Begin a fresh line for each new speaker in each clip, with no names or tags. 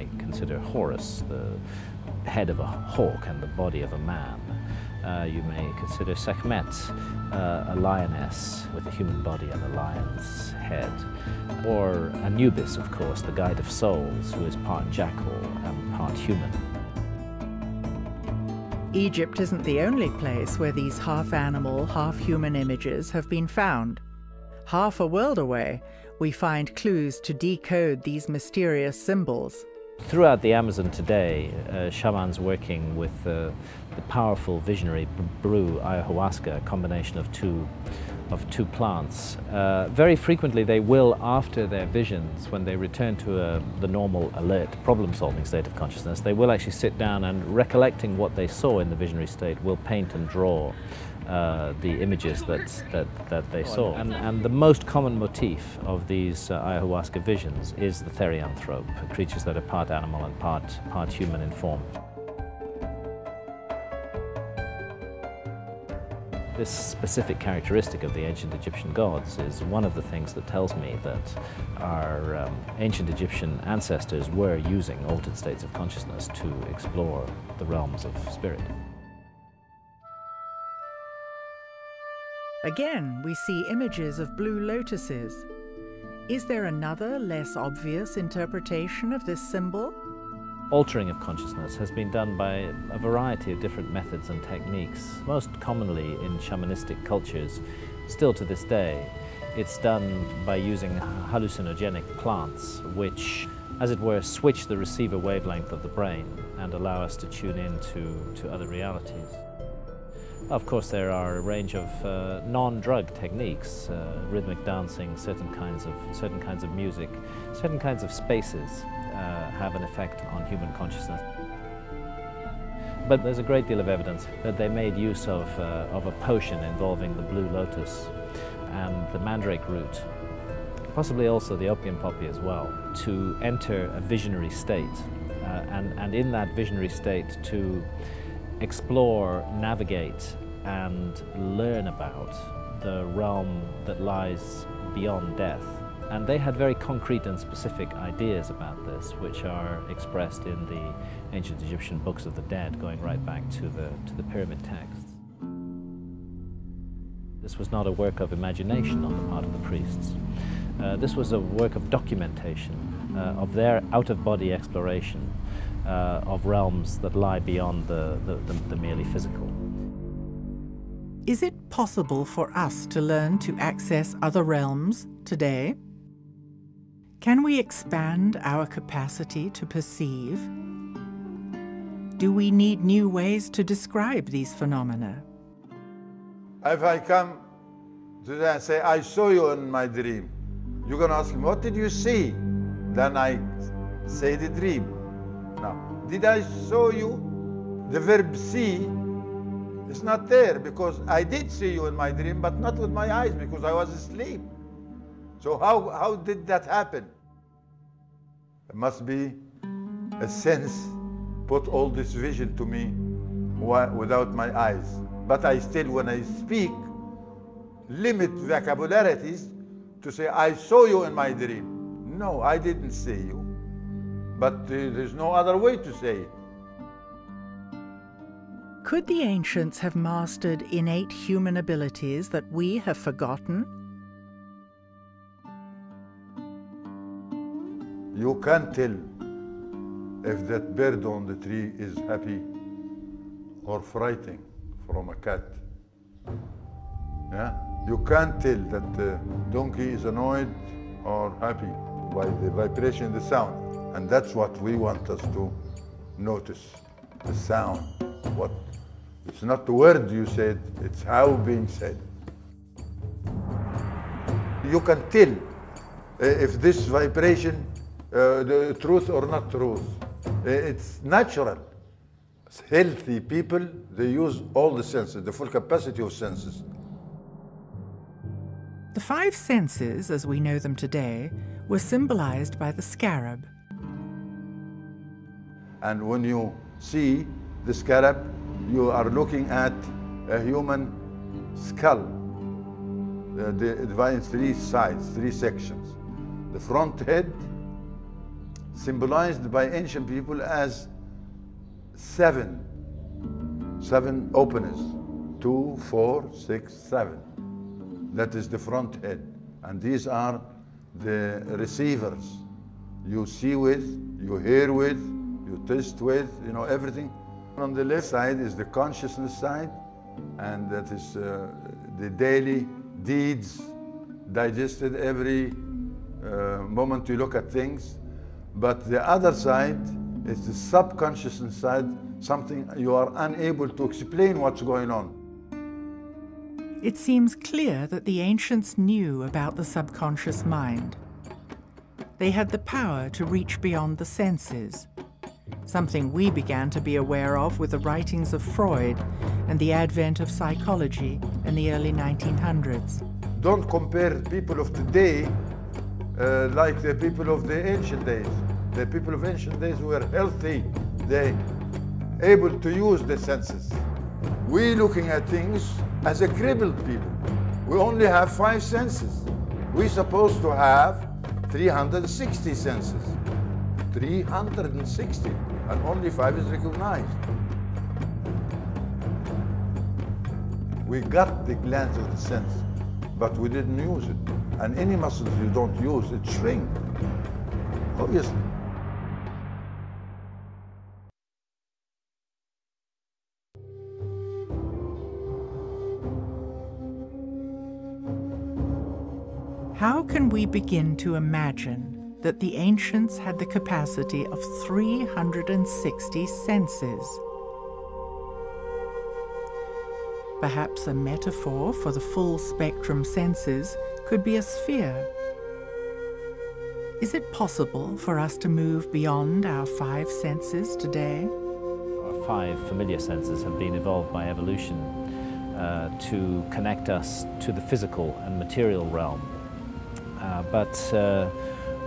may consider Horus, the head of a hawk and the body of a man. You may consider Sekhmet, a lioness with a human body and a lion's head. Or Anubis, of course, the guide of souls, who is part jackal and part human.
Egypt isn't the only place where these half-animal, half-human images have been found. Half a world away, we find clues to decode these mysterious symbols.
Throughout the Amazon today, shamans working with the powerful visionary brew ayahuasca, a combination of two plants. Very frequently they will, after their visions, when they return to the normal, alert, problem-solving state of consciousness, they will actually sit down and, recollecting what they saw in the visionary state, will paint and draw the images that they saw. And the most common motif of these ayahuasca visions is the therianthrope, creatures that are part animal and part human in form. This specific characteristic of the ancient Egyptian gods is one of the things that tells me that our ancient Egyptian ancestors were using altered states of consciousness to explore the realms of spirit.
Again, we see images of blue lotuses. Is there another, less obvious interpretation of this symbol?
Altering of consciousness has been done by a variety of different methods and techniques. Most commonly in shamanistic cultures, still to this day, it's done by using hallucinogenic plants which, as it were, switch the receiver wavelength of the brain and allow us to tune in to other realities. Of course, there are a range of non-drug techniques, rhythmic dancing, certain kinds of music, certain kinds of spaces have an effect on human consciousness. But there's a great deal of evidence that they made use of a potion involving the blue lotus and the mandrake root, possibly also the opium poppy as well, to enter a visionary state, and in that visionary state to explore, navigate, and learn about the realm that lies beyond death. And they had very concrete and specific ideas about this, which are expressed in the ancient Egyptian books of the dead, going right back to the pyramid texts. This was not a work of imagination on the part of the priests. This was a work of documentation, of their out-of-body exploration of realms that lie beyond the merely physical.
Is it possible for us to learn to access other realms today? Can we expand our capacity to perceive? Do we need new ways to describe these phenomena?
If I come today and say, I saw you in my dream, you're going to ask me, what did you see? Then I say the dream. Now, did I show you? The verb see is not there, because I did see you in my dream, but not with my eyes, because I was asleep. So how did that happen? It must be a sense put all this vision to me without my eyes. But I still, when I speak, limit vocabularities to say, I saw you in my dream. No, I didn't see you. But there's no other way to say it.
Could the ancients have mastered innate human abilities that we have forgotten?
You can't tell if that bird on the tree is happy or frightened from a cat. Yeah? You can't tell that the donkey is annoyed or happy by the vibration, the sound. And that's what we want us to notice, the sound. It's not the word you said, it's how being said. You can tell if this vibration, the truth or not truth. It's natural. Healthy people, they use all the senses, the full capacity of senses.
The five senses, as we know them today, were symbolized by the scarab.
And when you see the scarab, you are looking at a human skull, divided in three sides, three sections. The front head, symbolized by ancient people as seven openers. 2, 4, 6, 7. That is the front head. And these are the receivers. You see with, you hear with, you taste with, you know, everything. On the left side is the consciousness side, and that is the daily deeds digested every moment you look at things. But the other side is the subconsciousness side, something you are unable to explain what's going on.
It seems clear that the ancients knew about the subconscious mind. They had the power to reach beyond the senses, something we began to be aware of with the writings of Freud and the advent of psychology in the early 1900s.
Don't compare people of today like the people of the ancient days. The people of ancient days were healthy. They able to use the senses. We looking at things as a crippled people. We only have 5 senses. We're supposed to have 360 senses. 360, and only 5 is recognized. We got the glands of the sense, but we didn't use it. And any muscles you don't use, it shrinks, obviously.
How can we begin to imagine that the ancients had the capacity of 360 senses? Perhaps a metaphor for the full spectrum senses could be a sphere. Is it possible for us to move beyond our 5 senses today?
Our 5 familiar senses have been evolved by evolution to connect us to the physical and material realm. But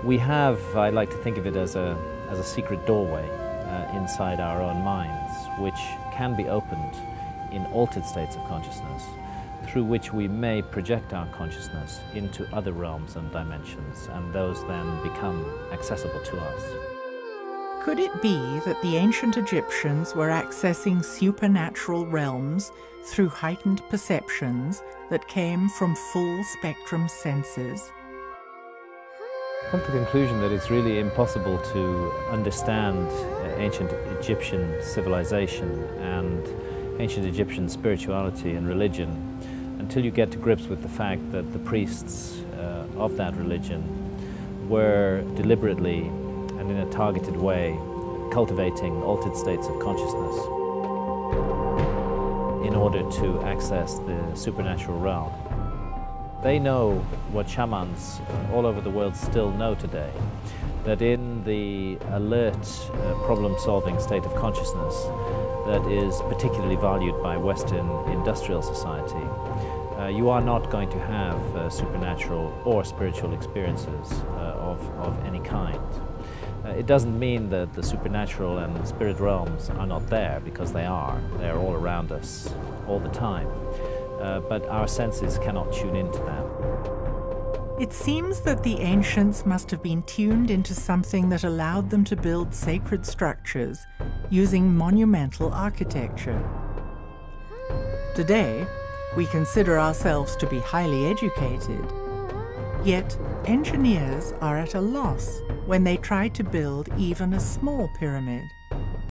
we have, I like to think of it as a secret doorway inside our own minds, which can be opened in altered states of consciousness, through which we may project our consciousness into other realms and dimensions, and those then become accessible to us.
Could it be that the ancient Egyptians were accessing supernatural realms through heightened perceptions that came from full spectrum senses?
I've come to the conclusion that it's really impossible to understand ancient Egyptian civilization and ancient Egyptian spirituality and religion until you get to grips with the fact that the priests of that religion were deliberately and in a targeted way cultivating altered states of consciousness in order to access the supernatural realm. They know what shamans all over the world still know today, that in the alert, problem-solving state of consciousness that is particularly valued by Western industrial society, you are not going to have supernatural or spiritual experiences of any kind. It doesn't mean that the supernatural and spirit realms are not there, because they are. They're all around us all the time. But our senses cannot tune into them.
It seems that the ancients must have been tuned into something that allowed them to build sacred structures using monumental architecture. Today, we consider ourselves to be highly educated, yet engineers are at a loss when they try to build even a small pyramid.